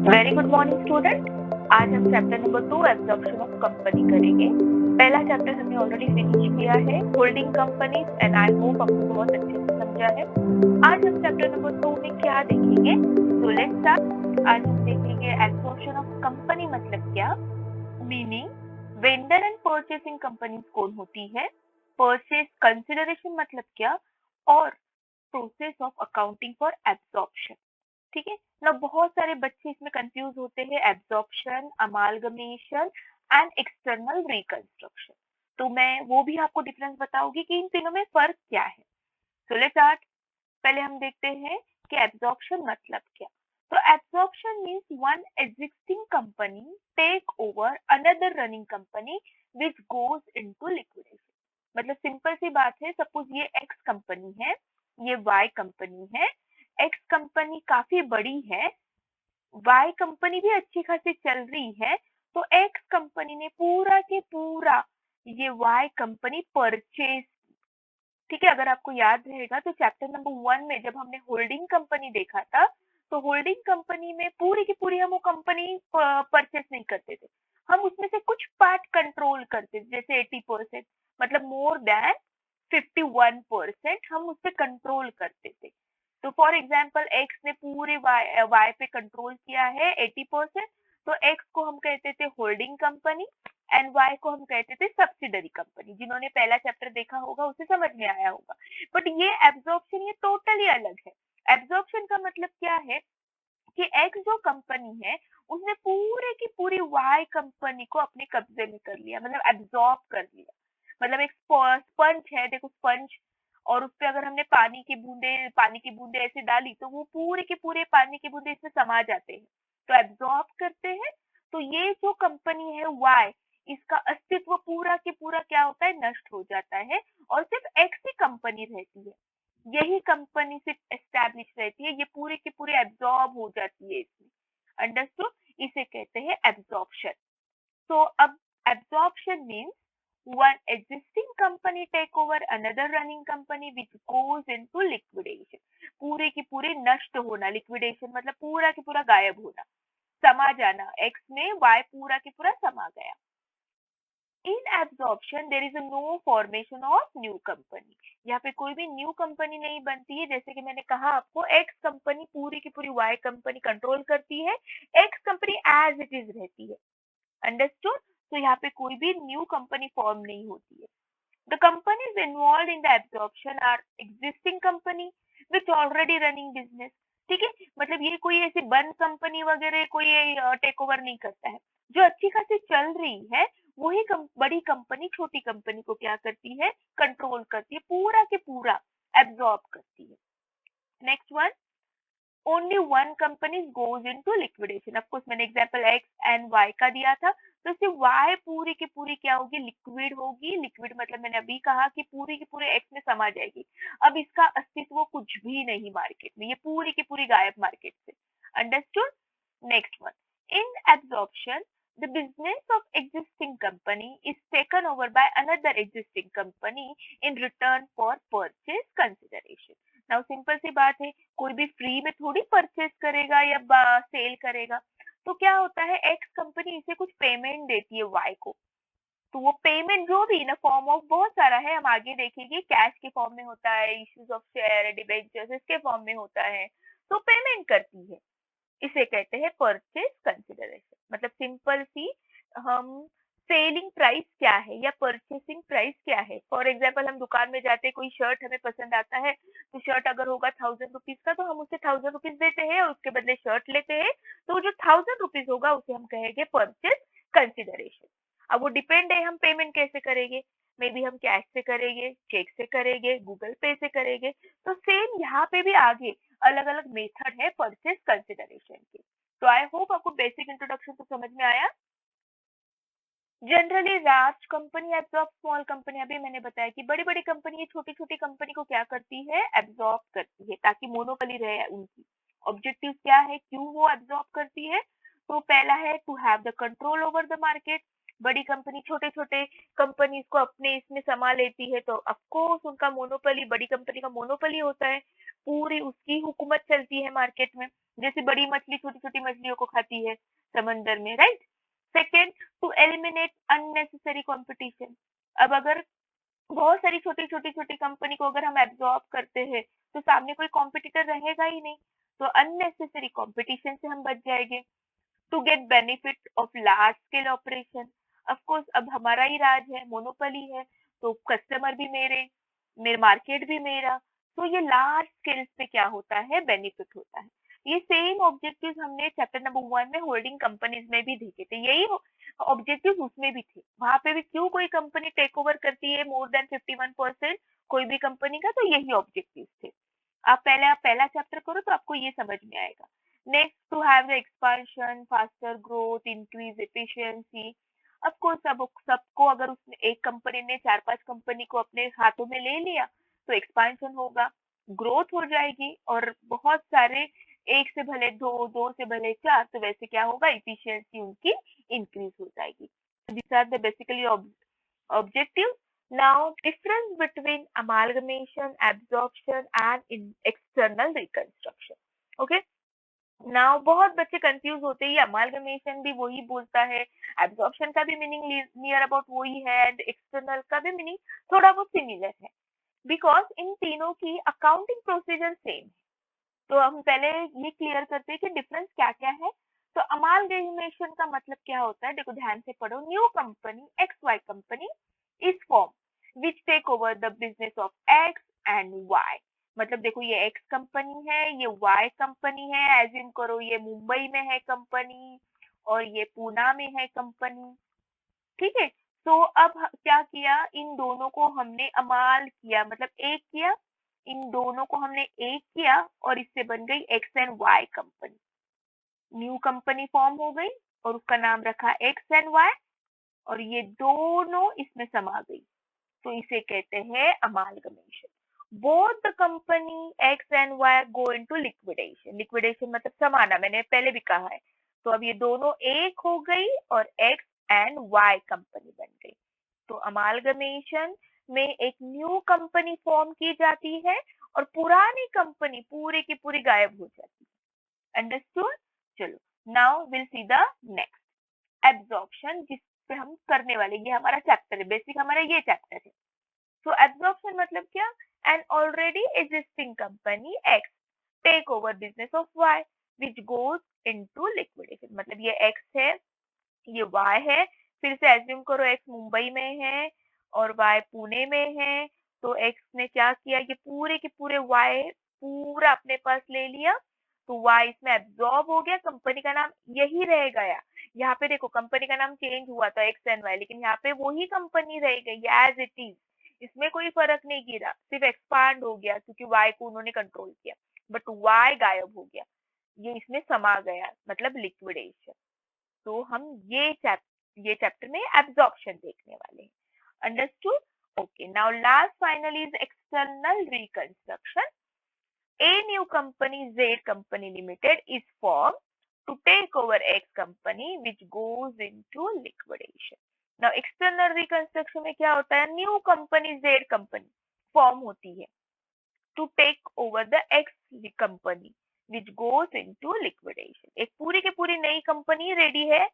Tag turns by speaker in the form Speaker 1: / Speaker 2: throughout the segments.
Speaker 1: Very good morning student. आज हम chapter number 2 absorption of company करेंगे। पहला चैप्टर हमने ऑलरेडी फिनिश किया है, holding companies, and I hope आपको बहुत अच्छे से समझा है। आज हम चैप्टर नंबर 2 में क्या देखेंगे, तो लेट्स स्टार्ट। आज हम देखेंगे एब्जॉर्प्शन ऑफ कंपनी मतलब क्या, meaning, vendor and purchasing companies कौन होती है, परचेस कंसिडरेशन मतलब क्या, और process of accounting for absorption. ठीक है ना। बहुत सारे बच्चे इसमें कंफ्यूज होते हैं, absorption, amalgamation and external reconstruction. तो मैं वो भी आपको डिफरेंस बताऊंगी कि इन तीनों में फर्क क्या है। तो लेट्स स्टार्ट। पहले हम देखते हैं कि एब्जॉर्प्शन मतलब क्या। तो absorption means one existing company take over another running company which goes into liquidation. मतलब सिंपल सी बात है, सपोज ये एक्स कंपनी है, ये वाई कंपनी है। एक्स कंपनी काफी बड़ी है, वाई कंपनी भी अच्छी खासी चल रही है, तो एक्स कंपनी ने पूरा के पूरा ये वाई कंपनी परचेज। ठीक है, अगर आपको याद रहेगा तो चैप्टर नंबर 1 में जब हमने होल्डिंग कंपनी देखा था, तो होल्डिंग कंपनी में पूरी की पूरी हम वो कंपनी परचेस नहीं करते थे, हम उसमें से कुछ पार्ट कंट्रोल करते थे, जैसे 80%, मतलब मोर देन 51% हम उस पर कंट्रोल करते थे। तो फॉर एग्जाम्पल एक्स ने पूरे वाई पे कंट्रोल किया है 80%, तो एक्स को हम कहते थे होल्डिंग कंपनी एंड वाई को हम कहते थे सब्सिडरी कंपनी। जिन्होंने पहला चैप्टर देखा होगा उसे समझ में आया होगा। बट ये एब्जॉर्प्शन ये टोटली अलग है। एब्जॉर्प्शन का मतलब क्या है कि एक्स जो कंपनी है उसने पूरे की पूरी वाई कंपनी को अपने कब्जे में कर लिया, मतलब एब्जॉर्ब कर लिया। मतलब एक स्पंज है, देखो स्पंज, और उस पे अगर हमने पानी की बूंदे ऐसे डाली तो वो पूरे के पूरे पानी की बूंदे इसमें समा जाते हैं, तो एब्जॉर्ब करते हैं। तो ये जो कंपनी है वाई, इसका अस्तित्व पूरा के पूरा क्या होता है, नष्ट हो जाता है, और सिर्फ एक्स ही कंपनी रहती है। यही कंपनी सिर्फ एस्टैब्लिश रहती है, ये पूरी की पूरी एब्जॉर्ब हो जाती है इसमें। अंडरस्टूड, इसे कहते हैं absorption. So absorption means one existing company take over another running company which goes into liquidation. पूरे की पूरे नष्ट होना, लिक्विडेशन मतलब पूरा की पूरा गायब होना, समा जाना, एक्स में वाई पूरा की पूरा समा गया। In absorption there is no formation of new company. यहाँ पे कोई भी न्यू कंपनी नहीं बनती है। जैसे कि मैंने कहा आपको, एक्स कंपनी पूरी की पूरी वाई कंपनी कंट्रोल करती है, X company as it is रहती है। अंडरस्टूड। तो यहाँ पे कोई भी न्यू कंपनी फॉर्म नहीं होती है। The companies involve in the absorption are existing company which already running business. ठीक है, मतलब ये कोई ऐसी बंद कंपनी वगैरह कोई टेक ओवर नहीं करता है। जो अच्छी खासी चल रही है वही बड़ी कंपनी छोटी कंपनी को क्या करती है, कंट्रोल करती है, पूरा के पूरा एब्जॉर्ब करती है। Next one, only one company goes into liquidation। of course मैंने एग्जांपल x एंड y का दिया था, तो सिर्फ y पूरी की पूरी क्या होगी, लिक्विड होगी। लिक्विड मतलब मैंने अभी कहा कि पूरी की पूरी x में समा जाएगी। अब इसका अस्तित्व कुछ भी नहीं मार्केट में, ये पूरी की पूरी गायब मार्केट से। Understood. Next one, in absorption the business of existing company is taken over by another existing company in return for purchase consideration। Now simple सी बात है, कोई भी फ्री में थोड़ी परचेज करेगा या सेल करेगा। तो क्या होता है, एक्स कंपनी इसे कुछ पेमेंट देती है वाई को। तो वो पेमेंट जो भी ना फॉर्म ऑफ बहुत सारा है, हम आगे देखेंगे, कैश के फॉर्म में होता है, इश्यूज ऑफ शेयर, डिबेंचर्स, इसके फॉर्म में होता है, तो पेमेंट करती है। इसे कहते हैं परचेज कंसिडरेशन। मतलब सिंपल सी, हम सेलिंग प्राइस क्या है या परचेसिंग प्राइस क्या है। फॉर एग्जाम्पल हम दुकान में जाते हैं, कोई शर्ट हमें पसंद आता है, तो शर्ट अगर होगा 1000 रुपीज का, तो हम उसे 1000 रुपीज देते हैं और उसके बदले शर्ट लेते हैं। तो जो 1000 रुपीज होगा उसे हम कहेंगे परचेज कंसिडरेशन। अब वो डिपेंड है हम पेमेंट कैसे करेंगे, मे बी हम कैश से करेंगे, चेक से करेंगे, गूगल पे से करेंगे। तो सेम यहाँ पे भी आगे अलग अलग मेथड है परचेज कंसिडरेशन के। तो आई होप आपको बेसिक इंट्रोडक्शन तो समझ में आया। Generally large company absorb small company, अभी मैंने बताया कि बड़ी बड़ी कंपनी छोटी छोटी कंपनी को क्या करती है, एब्जॉर्ब करती है, ताकि मोनोपोली रहे उनकी। ऑब्जेक्टिव क्या है, क्यों वो एब्जॉर्ब करती है, तो पहला है to have the control over the market. बड़ी कंपनी छोटे छोटे कंपनीज को अपने इसमें समा लेती है, तो ऑफकोर्स उनका मोनोपोली, बड़ी कंपनी का मोनोपोली होता है, पूरी उसकी हुकूमत चलती है मार्केट में, जैसे बड़ी मछली छोटी छोटी मछलियों को खाती है समंदर में, right. Second, to eliminate unnecessary competition. अब अगर बहुत सारी छोटी छोटी छोटी कंपनी को अगर हम एब्जॉर्ब करते हैं, तो सामने कोई कॉम्पिटिटर रहेगा ही नहीं, तो अननेसेसरी कंपटीशन से हम बच जाएंगे। To get benefit of large scale operation. Of course अब हमारा ही राज है, मोनोपोली है, तो कस्टमर भी मेरे, मेरे मार्केट भी मेरा, तो ये लार्ज स्केल पे क्या होता है, बेनिफिट होता है। ये सेम ऑब्जेक्टिव हमने चैप्टर नंबर 1 में होल्डिंग कंपनीज में भी देखे थे, यही ऑब्जेक्टिव उसमें भी थे। वहां पे भी क्यों कोई कंपनी टेक ओवर करती है मोर देन 51% कोई भी कंपनी का, तो यही ऑब्जेक्टिव थे। आप पहला चैप्टर करो तो आपको ये समझ में आएगा। Next, to have the expansion, faster growth, increase efficiency. Of course सबको अगर उसने एक कंपनी ने 4-5 कंपनी को अपने हाथों में ले लिया, तो एक्सपांशन होगा, ग्रोथ हो जाएगी, और बहुत सारे, एक से भले दो, दो से भले चार, तो वैसे क्या होगा, इफिशियंसी उनकी इंक्रीज हो जाएगी। This are the basically objective. Now, difference between amalgamation, absorption and in external reconstruction. Okay. Now बहुत बच्चे कंफ्यूज होते हैं, ये अमालगमेशन भी वही बोलता है, एब्जॉर्प्शन का भी मीनिंग नियर अबाउट वही है, एंड एक्सटर्नल का भी मीनिंग थोड़ा बहुत सिमिलर है, बिकॉज इन तीनों की अकाउंटिंग प्रोसीजर सेम है। तो हम पहले ये क्लियर करते हैं कि डिफरेंस क्या क्या है। तो अमालगमेशन का मतलब क्या होता है, देखो ध्यान से पढ़ो। New company, X Y company is form which take over the business of X and Y. मतलब देखो, ये एक्स कंपनी है, ये वाई कंपनी है, एज्यूम करो ये मुंबई में है कंपनी और ये पूना में है कंपनी, ठीक है। तो अब क्या किया, इन दोनों को हमने अमाल किया, मतलब एक किया, इन दोनों को हमने एक किया, और इससे बन गई X and Y company. New company form हो गई और उसका नाम रखा एक्स एंड वाई, और ये दोनों इसमें समा गई, तो इसे कहते हैं amalgamation. Both the company x and why go into liquidation. Liquidation मतलब समाना, मैंने पहले भी कहा है। तो अब ये दोनों एक हो गई और एक्स एंड वाई कंपनी बन गई। तो अमालगमेशन में एक न्यू कंपनी फॉर्म की जाती है और पुरानी कंपनी पूरी की पूरी गायब हो जाती है। अंडरस्टूड। चलो, now will see the next, absorption, जिस पे हम करने वाले, ये हमारा चैप्टर है, बेसिक हमारा ये चैप्टर है। तो एब्जॉर्प्शन मतलब क्या, an already existing company X take over business of Y which goes into liquidation. मतलब ये एक्स है, ये वाई है, फिर से एज्यूम करो एक्स मुंबई में है और वाई पुणे में है, तो एक्स ने क्या किया, ये पूरे के पूरे वाई पूरा अपने पास ले लिया, तो वाई इसमें एब्जॉर्ब हो गया, कंपनी का नाम यही रह गया। यहाँ पे देखो कंपनी का नाम चेंज हुआ था एक्स एंड वाई, लेकिन यहाँ पे वही कंपनी रह गई एज इट इज, इसमें कोई फर्क नहीं गिरा, सिर्फ एक्सपांड हो गया क्योंकि वाई को उन्होंने कंट्रोल किया, बट वाई गायब हो गया, ये इसमें समा गया, मतलब लिक्विडेशन। तो हम ये चैप्टर में एब्जॉर्प्शन देखने वाले हैं। Understood. Okay, now last final is external reconstruction. A new company, Z company limited, is formed to take over X company which goes into liquidation. Now external reconstruction में क्या होता है, new company Z company form होती है to take over the X company which goes into liquidation. एक पूरी की पूरी नई कंपनी रेडी है,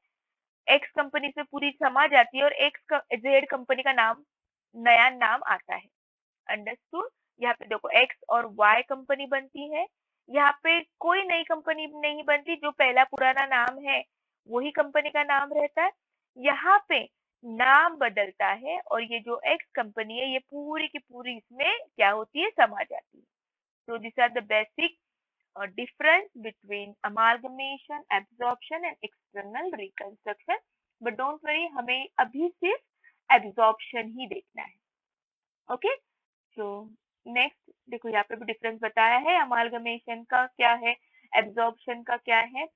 Speaker 1: एक्स कंपनी से पूरी समा जाती है और एक्स जेड कंपनी का नाम, नया नाम आता है। अंडरस्टूड। यहाँ पे देखो एक्स और वाई कंपनी बनती है, यहाँ पे कोई नई कंपनी नहीं बनती, जो पहला पुराना नाम है वही कंपनी का नाम रहता है। यहाँ पे नाम बदलता है और ये जो एक्स कंपनी है ये पूरी की पूरी इसमें क्या होती है, समा जाती है। So these are the basic difference between amalgamation, absorption and external reconstruction. But don't worry, हमें अभी सिर्फ absorption ही देखना है। ओके, सो नेक्स्ट देखो, यहाँ पे भी डिफरेंस बताया है, अमालगमेशन का क्या है, एब्जॉर्प्शन का क्या है।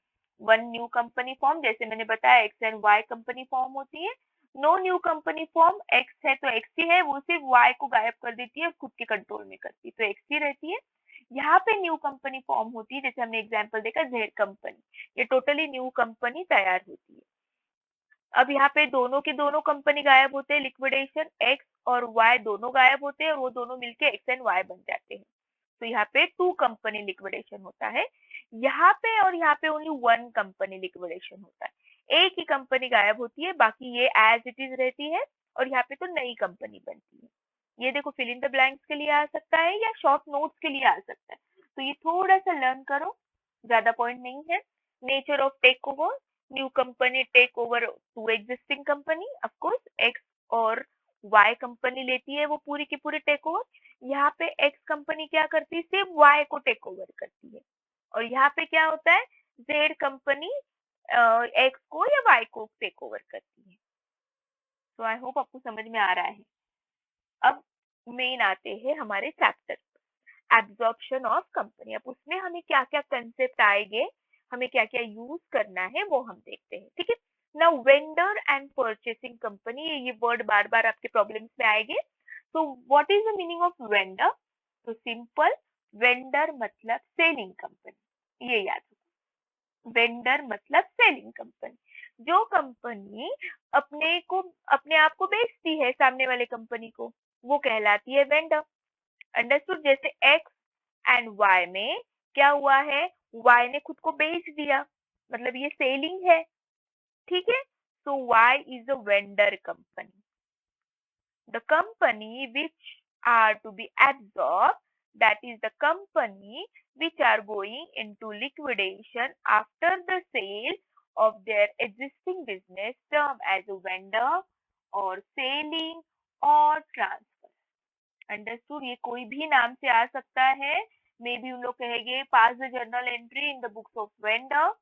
Speaker 1: वन न्यू कंपनी फॉर्म, जैसे मैंने बताया X and Y company form होती है। No new company form, X है तो एक्स ही है, वो सिर्फ वाई को गायब कर देती है, खुद के कंट्रोल में करती है, तो एक्स ही रहती है। यहाँ पे न्यू कंपनी फॉर्म होती है, जैसे हमने एग्जाम्पल देखा जेड कंपनी, ये टोटली न्यू कंपनी तैयार होती है। अब यहाँ पे दोनों के दोनों कंपनी गायब होते हैं, लिक्विडेशन एक्स और वाई दोनों गायब होते हैं और वो दोनों मिलके एक्स एंड वाई बन जाते हैं। तो यहाँ पे टू कंपनी लिक्विडेशन होता है, यहाँ पे और यहाँ पे ओनली वन कंपनी लिक्विडेशन होता है। एक ही कंपनी गायब होती है, बाकी ये एज इट इज रहती है और यहाँ पे तो नई कंपनी बनती है। ये देखो फिल इन द ब्लैंक्स के लिए आ सकता है या शॉर्ट नोट्स के लिए आ सकता है, तो ये थोड़ा सा लर्न करो, ज्यादा पॉइंट नहीं है। Nature of take over, new company take over to existing company, of course X और वाई कंपनी लेती है वो पूरी की पूरी टेक ओवर। यहाँ पे एक्स कंपनी क्या करती है, सिर्फ वाई को टेक ओवर करती है, और यहाँ पे क्या होता है, जेड कंपनी एक्स को या वाई को टेक ओवर करती है। तो आई होप आपको समझ में आ रहा है। अब मेन आते हैं हमारे चैप्टर एब्जॉर्प्शन ऑफ कंपनी। अब उसमें हमें क्या क्या कंसेप्ट आएंगे, हमें क्या क्या यूज करना है वो हम देखते हैं, ठीक है। Now vendor and purchasing company, ये वर्ड बार बार आपके प्रॉब्लम्स में आएंगे। तो what is the meaning of vendor? तो सिंपल, वेंडर मतलब सेलिंग कंपनी, ये याद रखो। वेंडर मतलब सेलिंग कंपनी, जो कंपनी अपने आप को बेचती है सामने वाले कंपनी को, वो कहलाती है वेंडर। अंडरस्टूड? जैसे एक्स एंड वाई में क्या हुआ है, वाई ने खुद को बेच दिया, मतलब ये सेलिंग है, ठीक है। So why is a vendor company. The company which are to be absorbed, that is the company which are going into liquidation after the sale of their existing business, term as a vendor or selling or transfer. Understood? ये कोई भी नाम से आ सकता है, may be उन लोग कहेंगे pass the journal entry in the books of vendor,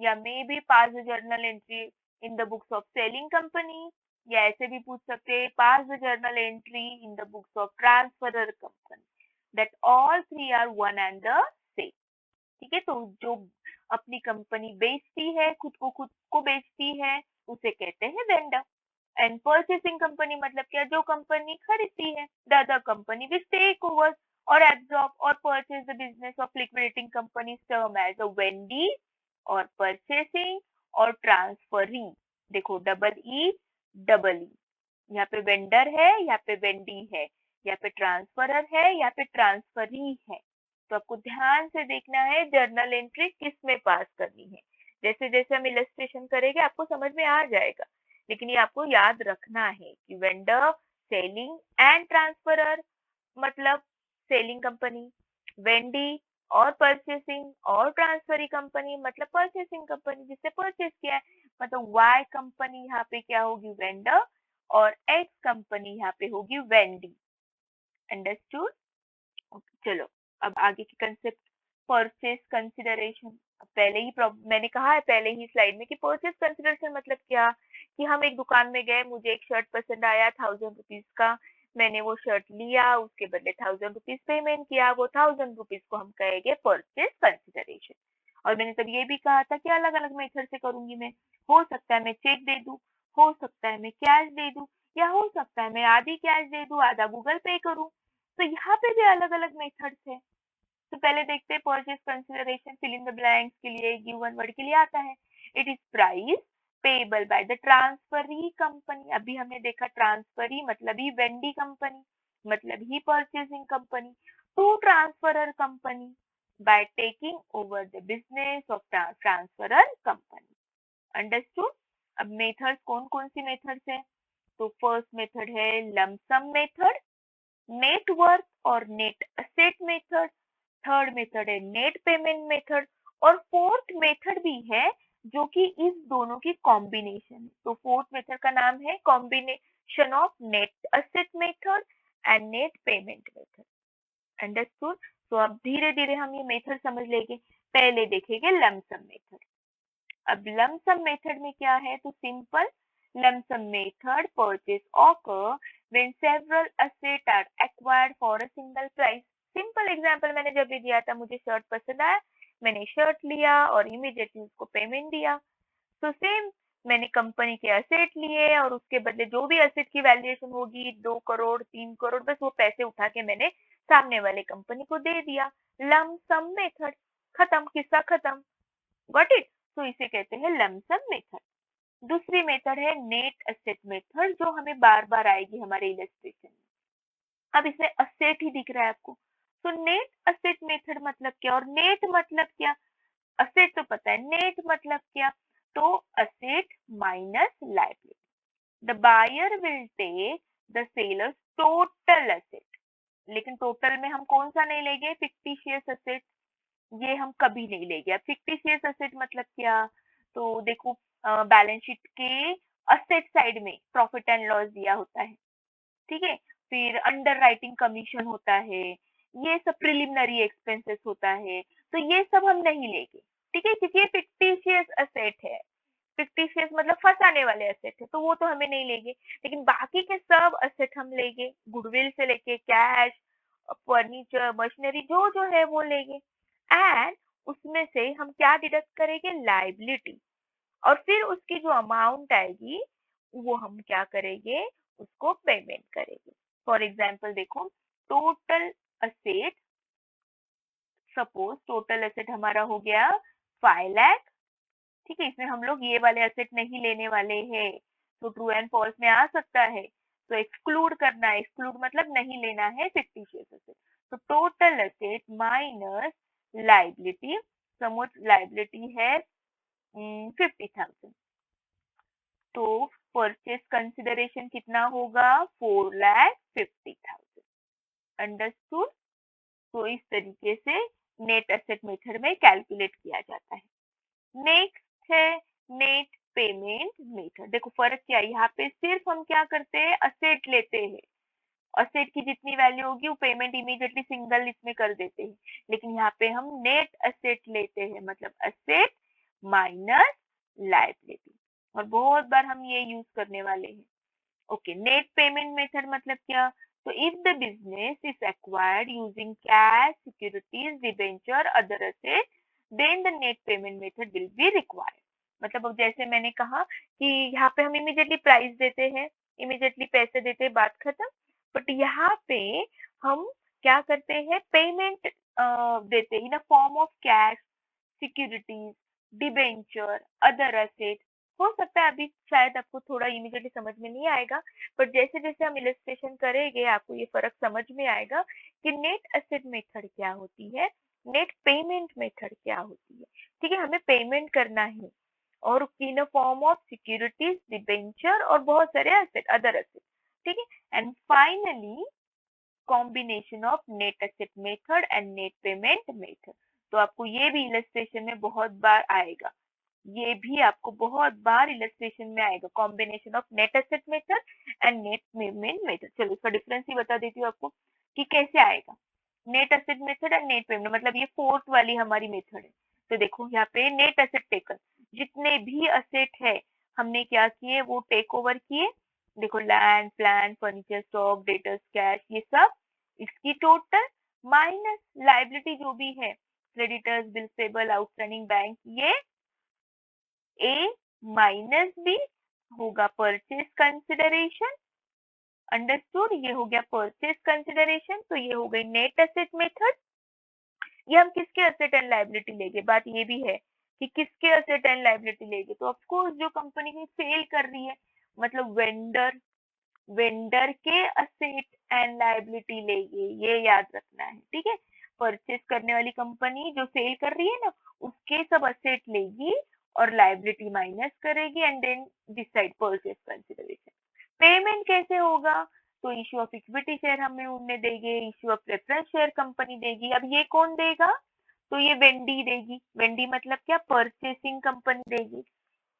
Speaker 1: या may be pass the journal entry in the books of selling company, या ऐसे भी पूछ सकते हैं pass the journal entry in the books of transferor company, that all three are one and the same, ठीक है। तो जो अपनी कंपनी बेचती है, खुद को बेचती है, उसे कहते हैं वेंडर। एंड परचेसिंग कंपनी मतलब क्या, जो कंपनी खरीदती है, the other company which take over और एब्जॉर्ब और purchase the business of liquidating company, term as a vendee और परचेसिंग और ट्रांसफरिंग। देखो डबल ई डबल ई, यहाँ पे वेंडर है, यहाँ पे वेंडी है, यहाँ पे ट्रांसफरर है, यहाँ पे ट्रांसफरी है। तो आपको ध्यान से देखना है जर्नल एंट्री किस में पास करनी है। जैसे जैसे हम इलस्ट्रेशन करेंगे आपको समझ में आ जाएगा, लेकिन ये आपको याद रखना है कि वेंडर, सेलिंग एंड ट्रांसफरर मतलब सेलिंग कंपनी, वेंडी और परचेसिंग और ट्रांसफरी कंपनी मतलब परचेसिंग कंपनी जिससे परचेस किया है, मतलब वाई कंपनी यहाँ पे क्या होगी, वेंडर, और एक्स कंपनी यहाँ पे होगी वेंडी। अंडरस्टूड? चलो अब आगे की कंसेप्ट, परचेस कंसिडरेशन। पहले ही मैंने कहा है पहले ही स्लाइड में कि परचेस कंसिडरेशन मतलब क्या, कि हम एक दुकान में गए, मुझे एक शर्ट पसंद आया 1000 रुपीज का, मैंने वो शर्ट लिया, उसके बदले 1000 रुपीज पेमेंट किया, वो 1000 रुपीज को हम कहेंगे परचेस कंसिडरेशन। और मैंने तब ये भी कहा था कि अलग अलग मेथड से करूंगी मैं, हो सकता है मैं चेक दे दूं, हो सकता है मैं कैश दे दूं, या हो सकता है मैं आधी कैश दे दूं आधा गूगल पे करूं। तो यहाँ पे भी अलग अलग मेथड्स है। तो पहले देखते हैं purchase consideration, fill in the blanks के लिए गिवन वर्ड के लिए आता है। It is price payable by the transferee company. अभी हमने देखा ट्रांसफरी मतलब ही वेंडी कंपनी, मतलब ही purchasing company, to transferor company by taking over the business of transferor company. Understood? अब मेथड्स कौन कौन सी मेथड्स है, तो फर्स्ट मेथड है लमसम मेथड, नेट वर्थ और net asset method, third method है नेट पेमेंट मेथड, और फोर्थ मेथड भी है जो कि इस दोनों की कॉम्बिनेशन। तो फोर्थ मेथड का नाम है combination of net asset method and net payment method. Understood? तो अब धीरे धीरे हम ये मेथड समझ लेंगे। पहले देखेंगे लमसम मेथड। अब लमसम मेथड में क्या है, तो simple, lump sum method purchase occur when several assets are acquired for a single price। Simple example मैंने जब भी दिया था, मुझे शर्ट पसंद आया, मैंने शर्ट लिया और इमीडिएटली उसको पेमेंट दिया। तो सेम, मैंने कंपनी के एसेट लिए और उसके बदले जो भी एसेट की वैल्यूएशन होगी 2 करोड़ 3 करोड़, बस वो पैसे उठा के मैंने सामने वाले कंपनी को दे दिया। लमसम मेथड, खत्म, किस्सा खत्म। Got it? तो इसे कहते हैं लमसम मेथड। दूसरी मेथड है नेट एसेट मेथड, जो हमें बार बार आएगी हमारे इलस्ट्रेशन में। अब इसमें असेट ही दिख रहा है आपको, तो नेट असेट मेथड मतलब क्या और नेट मतलब क्या? असेट तो पता है, नेट मतलब क्या? तो asset minus liability. The buyer will take the seller's total asset, लेकिन टोटल में हम कौन सा नहीं लेंगे? फिक्टिशियस असेट, ये हम कभी नहीं लेंगे। अब फिक्टिशियस असेट मतलब क्या? तो देखो, बैलेंस शीट के असेट साइड में प्रॉफिट एंड लॉस दिया होता है, ठीक है, फिर अंडर राइटिंग कमीशन होता है, ये सब प्रिलिमिनरी एक्सपेंसेस होता है, तो ये सब हम नहीं लेंगे, ठीक है, क्योंकि ये फिक्टिशियस असेट है। फिक्टिशियस मतलब फंसाने वाले एसेट है, तो वो तो हमें नहीं लेंगे। लेकिन बाकी के सब एसेट हम लेंगे, गुडविल से लेके कैश, फर्नीचर, मशीनरी, जो जो है वो लेंगे। एंड उसमें से हम क्या डिडक्ट करेंगे? लाइबिलिटी। और फिर उसकी जो अमाउंट आएगी वो हम क्या करेंगे? उसको पेमेंट करेंगे। फॉर एग्जाम्पल देखो, total asset, suppose total asset हमारा हो गया 5 लाख, ठीक है, इसमें हम लोग ये वाले एसेट नहीं लेने वाले हैं, तो ट्रू एंड फॉल्स में आ सकता है, तो एक्सक्लूड करना है। एक्सक्लूड मतलब नहीं लेना है फिक्टिशियस एसेट। तो total asset minus liability, suppose liability है 50,000, तो परचेज कंसिडरेशन कितना होगा? 4,50,000। अंडरस्टूड? तो इस तरीके से नेट एसेट मेथड में कैलकुलेट किया जाता है। नेक्स्ट है नेट पेमेंट मेथड। देखो फर्क क्या है, यहाँ पे सिर्फ हम क्या करते हैं? असेट लेते हैं, असेट की जितनी वैल्यू होगी वो पेमेंट इमीडिएटली सिंगल इसमें कर देते हैं। लेकिन यहाँ पे हम नेट असेट लेते हैं, मतलब असेट माइनस लायबिलिटी, और बहुत बार हम ये यूज करने वाले हैं। ओके, नेट पेमेंट मेथड मतलब क्या? तो if the business is acquired using cash, securities, debenture, other asset, then the net payment method will be required. मतलब अब जैसे मैंने कहा कि यहाँ पे हम इमीडिएटली प्राइस देते हैं, इमीडिएटली पैसे देते हैं, बात खत्म। बट यहाँ पे हम क्या करते हैं? पेमेंट देते हैं in a form of cash, securities, debenture, other asset. हो सकता है अभी शायद आपको थोड़ा इमीडिएटली समझ में नहीं आएगा, पर जैसे जैसे हम इलस्ट्रेशन करेंगे आपको ये फर्क समझ में आएगा कि नेट एसेट मेथड क्या होती है, नेट पेमेंट मेथड क्या होती है। ठीक है, हमें पेमेंट करना है, और in form of securities, debenture और बहुत सारे एसेट, अदर एसेट, ठीक है। And finally combination of net asset method and net payment method. तो आपको ये भी इलस्ट्रेशन में बहुत बार आएगा, ये भी आपको बहुत बार इलस्ट्रेशन में आएगा, combination of net asset method and net payment method. चलो इसका डिफरेंस ही बता देती हूँ आपको कि कैसे आएगा। Net asset method and net payment मतलब ये फोर्थ वाली हमारी मेथड है। तो देखो यहाँ पे नेट एसेट टेकन, जितने भी असेट है हमने क्या किए? वो टेक ओवर किए। देखो land, plan, furniture, stock, debtors, cash, ये सब इसकी टोटल, माइनस लाइबिलिटी जो भी है, creditors, bills payable, outstanding bank, ये ए माइनस बी होगा परचेज कंसिडरेशन। अंडरस्टूड? ये हो गया परचेज कंसिडरेशन, तो ये हो गई नेट एसेट मेथड। ये हम किसके एसेट एंड लायबिलिटी लेंगे? बात ये भी है कि किसके एसेट एंड लायबिलिटी लेंगे, तो ऑफकोर्स जो कंपनी की सेल कर रही है, मतलब वेंडर, वेंडर के असेट एंड लायबिलिटी लेंगे, ये याद रखना है, ठीक है। परचेज करने वाली कंपनी जो सेल कर रही है ना, उसके सब असेट लेगी और लायबिलिटी माइनस करेगी, and then decide purchase consideration. Payment कैसे होगा? तो इश्यू ऑफ इक्विटी शेयर हमें उन्हें देंगे, issue of preference share company देगी। अब ये कौन देगा? तो ये वेंडी देगी। वेंडी मतलब क्या? परचेसिंग कंपनी देगी।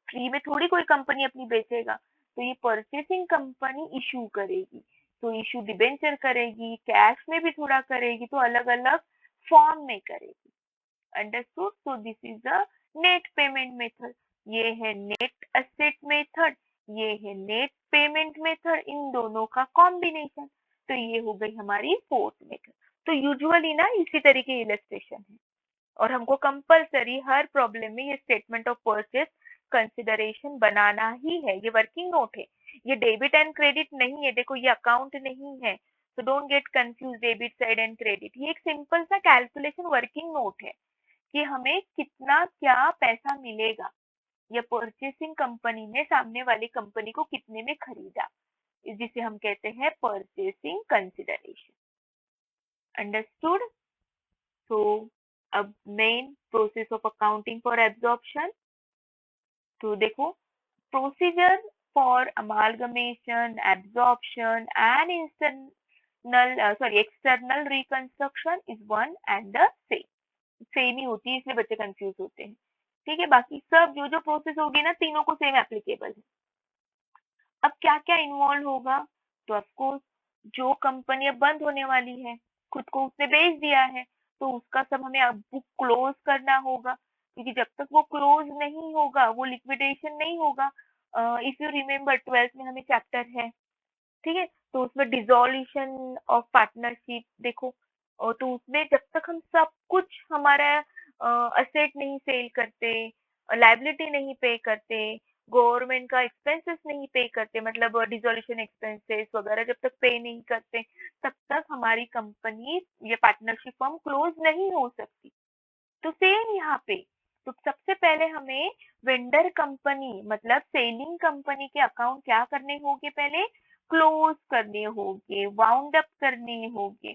Speaker 1: फ्री में थोड़ी कोई कंपनी अपनी बेचेगा, तो ये परचेसिंग कंपनी इशू करेगी। तो इशू डिबेंचर करेगी, कैश में भी थोड़ा करेगी, तो अलग अलग फॉर्म में करेगी। Understood? So this is the net payment method. ये है नेट एसेट मेथड, ये है नेट पेमेंट मेथड, इन दोनों का कॉम्बिनेशन। तो ये हो गई हमारी फोर्थ मेथड। तो यूजुअली ना इसी तरीके इलस्ट्रेशन है, और हमको कंपलसरी हर प्रॉब्लम में ये स्टेटमेंट ऑफ परचेज कंसिडरेशन बनाना ही है। ये वर्किंग नोट है, ये डेबिट एंड क्रेडिट नहीं है। देखो ये अकाउंट नहीं है, तो don't get confuse debit side and credit. ये एक सिंपल सा कैलकुलेशन वर्किंग नोट है कि हमें कितना क्या पैसा मिलेगा, या परचेसिंग कंपनी ने सामने वाली कंपनी को कितने में खरीदा, जिसे हम कहते हैं परचेसिंग कंसिडरेशन। अंडरस्टूड? सो अब main process of accounting for absorption. तो देखो, procedure for amalgamation, absorption and external reconstruction is one and the same। Same ही होती है, इसलिए बच्चे कंफ्यूज होते हैं। ठीक है, बाकी सब जो जो प्रोसेस होगी ना, तीनों को सेम एप्लीकेबल है। अब क्या क्या इन्वॉल्व होगा, तो ऑफकोर्स जो कंपनी अब बंद होने वाली है, खुद को उसने बेच दिया है, तो उसका सब हमें अब बुक क्लोज करना होगा, क्योंकि जब तक वो क्लोज नहीं होगा, वो लिक्विडेशन नहीं होगा। इफ यू रिमेम्बर 12th में हमें चैप्टर है, ठीक है, तो उसमें डिसोल्यूशन ऑफ पार्टनरशिप देखो, तो उसमें जब तक हम सब कुछ हमारा असेट नहीं सेल करते, लाइबिलिटी नहीं पे करते, गवर्नमेंट का एक्सपेंसेस नहीं पे करते, मतलब डिसोल्यूशन एक्सपेंसेस वगैरह जब तक पे नहीं करते, तब तक हमारी कंपनी या पार्टनरशिप फर्म क्लोज नहीं हो सकती। तो सेम यहाँ पे, तो सबसे पहले हमें वेंडर कंपनी मतलब सेलिंग कंपनी के अकाउंट क्या करने होंगे, पहले क्लोज करने होंगे, वाउंड अप करने होंगे।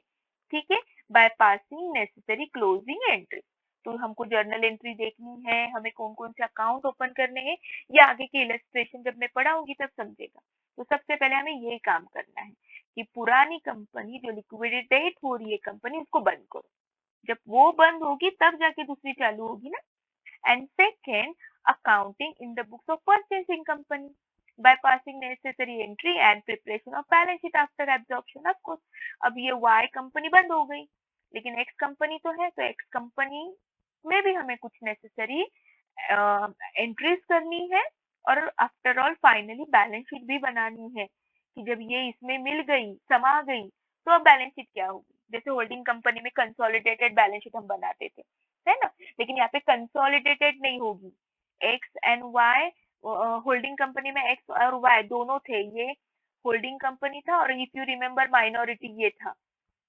Speaker 1: ठीक है, by passing necessary closing entry. तो हमको जर्नल एंट्री देखनी है, हमें कौन कौन से अकाउंट ओपन करने हैं, ये आगे की इलस्ट्रेशन जब मैं पढ़ाऊंगी तब समझेगा। तो सबसे पहले हमें ये काम करना है कि पुरानी कंपनी जो लिक्विडेट हो रही है कंपनी, उसको बंद करो। जब वो बंद होगी तब जाके दूसरी चालू होगी ना। And second, accounting in the books of purchasing company by passing necessary entry and preparation of balance sheet after absorption of course. अब ये वाई कंपनी बंद हो गई, लेकिन एक्स कंपनी तो है, तो एक्स कंपनी में भी हमें कुछ नेसेसरी एंट्रीज करनी है, और after all finally balance sheet भी बनानी है कि जब ये इसमें मिल गई, समा गई, तो अब बैलेंस शीट क्या होगी। जैसे होल्डिंग कंपनी में कंसोलिडेटेड बैलेंस शीट हम बनाते थे, है ना, लेकिन यहाँ पे कंसोलिडेटेड नहीं होगी। X and Y, holding company में एक्स और वाई दोनों थे, ये होल्डिंग कंपनी था और इफ यू रिमेम्बर माइनॉरिटी ये था,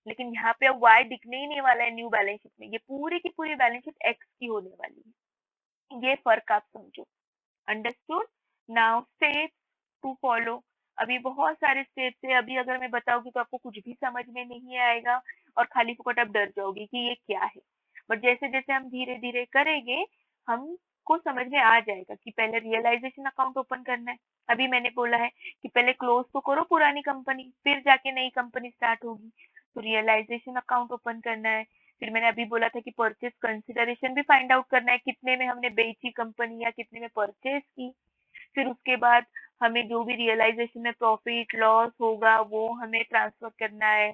Speaker 1: लेकिन यहाँ पे अब वाई दिखने ही नहीं वाला है न्यू बैलेंस शीट में, ये पूरी की पूरी बैलेंस शीट एक्स की होने वाली है। ये फर्क आप समझो। Understood? Now steps to follow. अभी बहुत सारे स्टेप्स है, अभी अगर मैं बताऊंगी तो आपको कुछ भी समझ में नहीं आएगा और खाली फुकट आप डर जाओगे कि ये क्या है। बट जैसे जैसे हम धीरे धीरे करेंगे, हमको समझ में आ जाएगा कि पहले रियलाइजेशन अकाउंट ओपन करना है। अभी मैंने बोला है कि पहले क्लोज तो करो पुरानी कंपनी, फिर जाके नई कंपनी स्टार्ट होगी, तो रियलाइजेशन अकाउंट ओपन करना है। फिर मैंने अभी बोला था कि परचेज कंसिडरेशन भी फाइंड आउट करना है, कितने में हमने बेची कंपनी या कितने में परचेज की। फिर उसके बाद हमें जो भी रियलाइजेशन में प्रॉफिट लॉस होगा वो हमें ट्रांसफर करना है।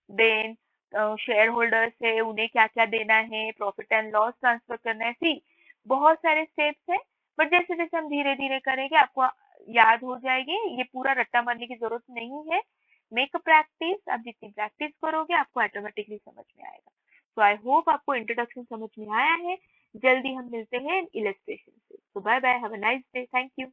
Speaker 1: देन शेयर होल्डर्स है, उन्हें क्या क्या देना है, प्रॉफिट एंड लॉस ट्रांसफर करना है। सी बहुत सारे स्टेप्स हैं, बट जैसे जैसे हम धीरे धीरे करेंगे आपको याद हो जाएगी, ये पूरा रट्टा मारने की जरूरत नहीं है। मेक अ प्रैक्टिस, आप जितनी प्रैक्टिस करोगे आपको ऑटोमेटिकली समझ में आएगा। तो आई होप आपको इंट्रोडक्शन समझ में आया है। जल्दी हम मिलते हैं इलस्ट्रेशन से। तो bye bye, have a nice day, thank you.